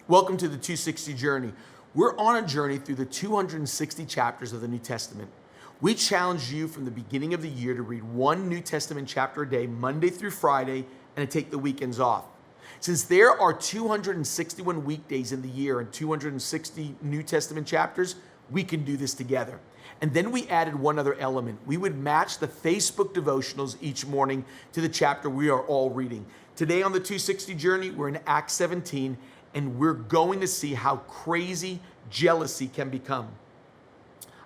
Welcome to the 260 Journey. We're on a journey through the 260 chapters of the New Testament. We challenge you from the beginning of the year to read one New Testament chapter a day, Monday through Friday, and to take the weekends off. Since there are 261 weekdays in the year and 260 New Testament chapters, we can do this together. And then we added one other element. We would match the Facebook devotionals each morning to the chapter we are all reading. Today on the 260 Journey, we're in Acts 17, and we're going to see how crazy jealousy can become.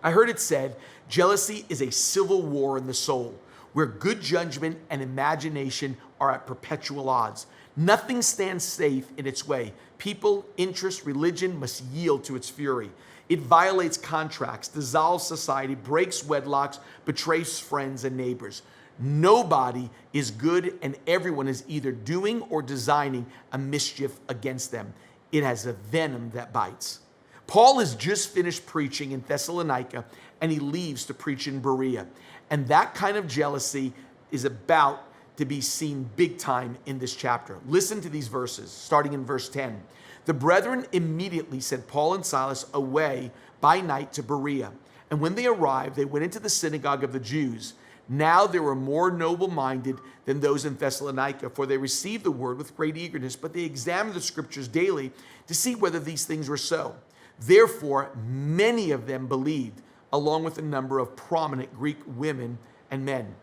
I heard it said, jealousy is a civil war in the soul, where good judgment and imagination are at perpetual odds. Nothing stands safe in its way. People, interests, religion must yield to its fury. It violates contracts, dissolves society, breaks wedlocks, betrays friends and neighbors. Nobody is good, and everyone is either doing or designing a mischief against them. It has a venom that bites. Paul has just finished preaching in Thessalonica, and he leaves to preach in Berea. And that kind of jealousy is about to be seen big time in this chapter. Listen to these verses, starting in verse 10. The brethren immediately sent Paul and Silas away by night to Berea. And when they arrived, they went into the synagogue of the Jews. Now they were more noble-minded than those in Thessalonica, for they received the word with great eagerness, but they examined the scriptures daily to see whether these things were so. Therefore, many of them believed, along with a number of prominent Greek women and men.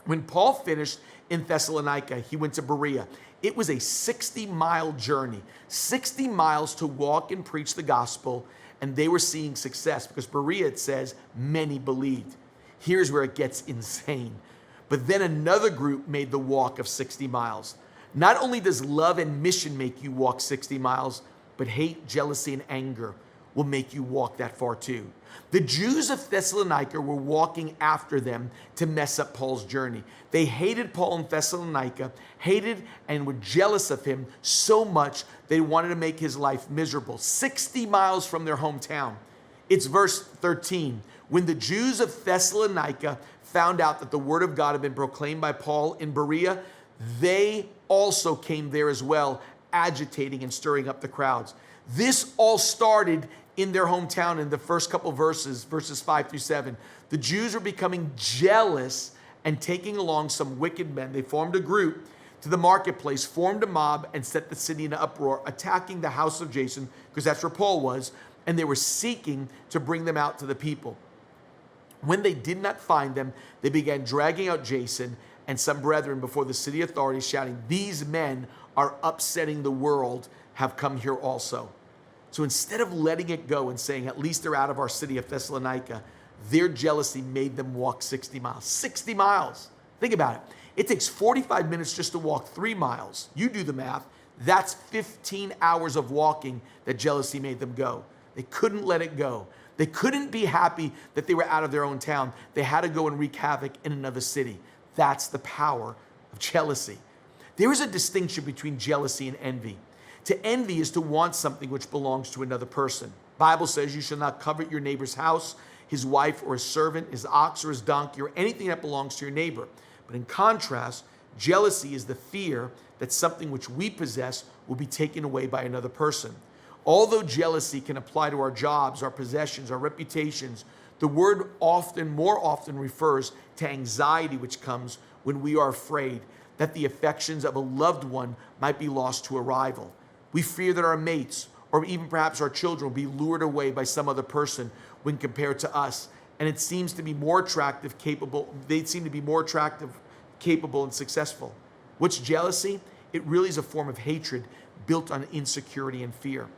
When Paul finished in Thessalonica, he went to Berea. It was a 60-mile journey, 60 miles to walk and preach the gospel, and they were seeing success because Berea, it says, many believed. Here's where it gets insane. But then another group made the walk of 60 miles. Not only does love and mission make you walk 60 miles, but hate, jealousy, and anger will make you walk that far too. The Jews of Thessalonica were walking after them to mess up Paul's journey. They hated Paul in Thessalonica, hated and were jealous of him so much they wanted to make his life miserable. 60 miles from their hometown. It's verse 13. When the Jews of Thessalonica found out that the word of God had been proclaimed by Paul in Berea, they also came there as well, agitating and stirring up the crowds. This all started in their hometown in the first couple verses 5 through 7. The Jews were becoming jealous and taking along some wicked men. They formed a group to the marketplace, formed a mob, and set the city in an uproar, attacking the house of Jason, because that's where Paul was, and they were seeking to bring them out to the people. When they did not find them, they began dragging out Jason and some brethren before the city authorities, shouting, "These men are upsetting the world, have come here also." So instead of letting it go and saying, at least they're out of our city of Thessalonica, their jealousy made them walk 60 miles. 60 miles. Think about it. It takes 45 minutes just to walk 3 miles. You do the math. That's 15 hours of walking that jealousy made them go. They couldn't let it go. They couldn't be happy that they were out of their own town. They had to go and wreak havoc in another city. That's the power of jealousy. There is a distinction between jealousy and envy. To envy is to want something which belongs to another person. Bible says you shall not covet your neighbor's house, his wife or his servant, his ox or his donkey, or anything that belongs to your neighbor. But in contrast, jealousy is the fear that something which we possess will be taken away by another person. Although jealousy can apply to our jobs, our possessions, our reputations, the word more often refers to anxiety which comes when we are afraid that the affections of a loved one might be lost to a rival. We fear that our mates, or even perhaps our children, will be lured away by some other person when compared to us, and it seems to be more attractive, capable. They seem to be more attractive, capable, and successful. What's jealousy? It really is a form of hatred built on insecurity and fear.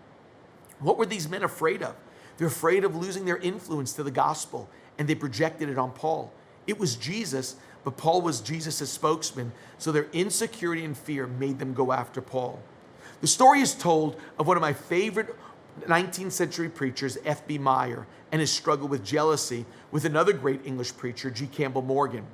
What were these men afraid of? They're afraid of losing their influence to the gospel, and they projected it on Paul. It was Jesus, but Paul was Jesus' spokesman, so their insecurity and fear made them go after Paul. The story is told of one of my favorite 19th century preachers, F.B. Meyer, and his struggle with jealousy with another great English preacher, G. Campbell Morgan.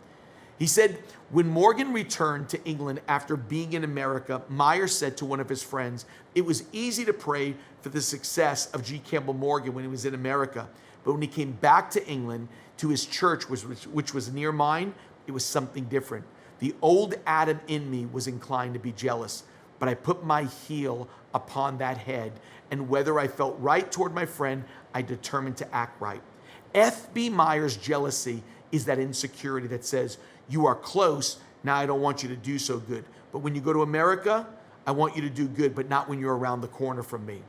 He said, when Morgan returned to England after being in America, Meyer said to one of his friends, it was easy to pray for the success of G. Campbell Morgan when he was in America. But when he came back to England, to his church, which was near mine, it was something different. The old Adam in me was inclined to be jealous, but I put my heel upon that head. And whether I felt right toward my friend, I determined to act right. F.B. Meyer's jealousy is that insecurity that says, you are close, now I don't want you to do so good. But when you go to America, I want you to do good, but not when you're around the corner from me.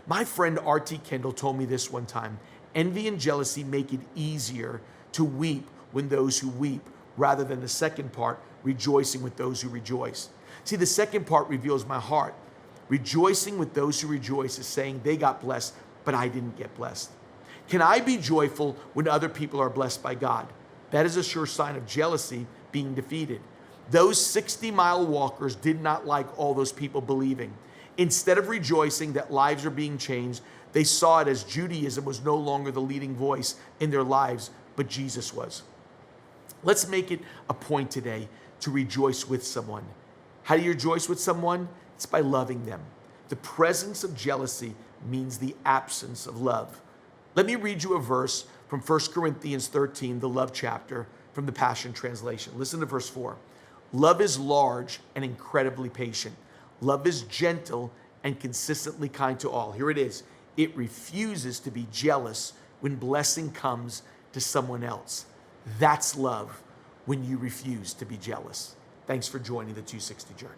My friend R.T. Kendall told me this one time: envy and jealousy make it easier to weep when those who weep, rather than the second part, rejoicing with those who rejoice. See, the second part reveals my heart. Rejoicing with those who rejoice is saying they got blessed, but I didn't get blessed. Can I be joyful when other people are blessed by God? That is a sure sign of jealousy being defeated. Those 60-mile walkers did not like all those people believing. Instead of rejoicing that lives are being changed, they saw it as Judaism was no longer the leading voice in their lives, but Jesus was. Let's make it a point today to rejoice with someone. How do you rejoice with someone? It's by loving them. The presence of jealousy means the absence of love. Let me read you a verse from 1 Corinthians 13, the love chapter, from the Passion Translation. Listen to verse 4. Love is large and incredibly patient. Love is gentle and consistently kind to all. Here it is. It refuses to be jealous when blessing comes to someone else. That's love, when you refuse to be jealous. Thanks for joining the 260 Journey.